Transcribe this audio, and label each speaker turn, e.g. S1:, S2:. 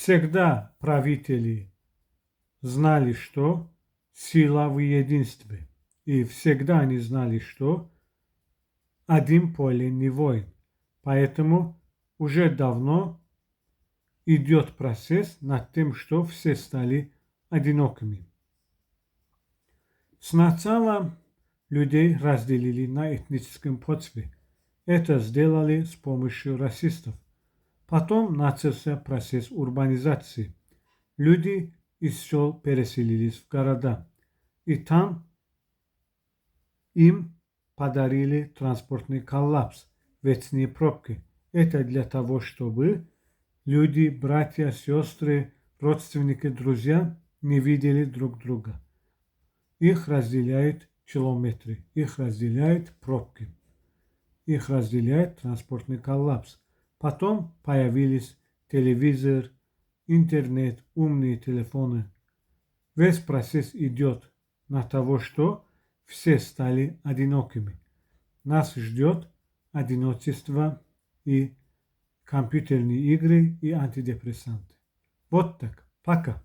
S1: Всегда правители знали, что сила в единстве. И всегда они знали, что один поле не воин. Поэтому уже давно идет процесс над тем, что все стали одинокими. Сначала людей разделили на этническом почве. Это сделали с помощью расистов. Потом начался процесс урбанизации. Люди из сел переселились в города. И там им подарили транспортный коллапс, вечные пробки. Это для того, чтобы люди, братья, сестры, родственники, друзья не видели друг друга. Их разделяют километры, их разделяют пробки, их разделяет транспортный коллапс. Потом появились телевизор, интернет, умные телефоны. Весь процесс идет на того, что все стали одинокими. Нас ждет одиночество и компьютерные игры и антидепрессанты. Вот так. Пока.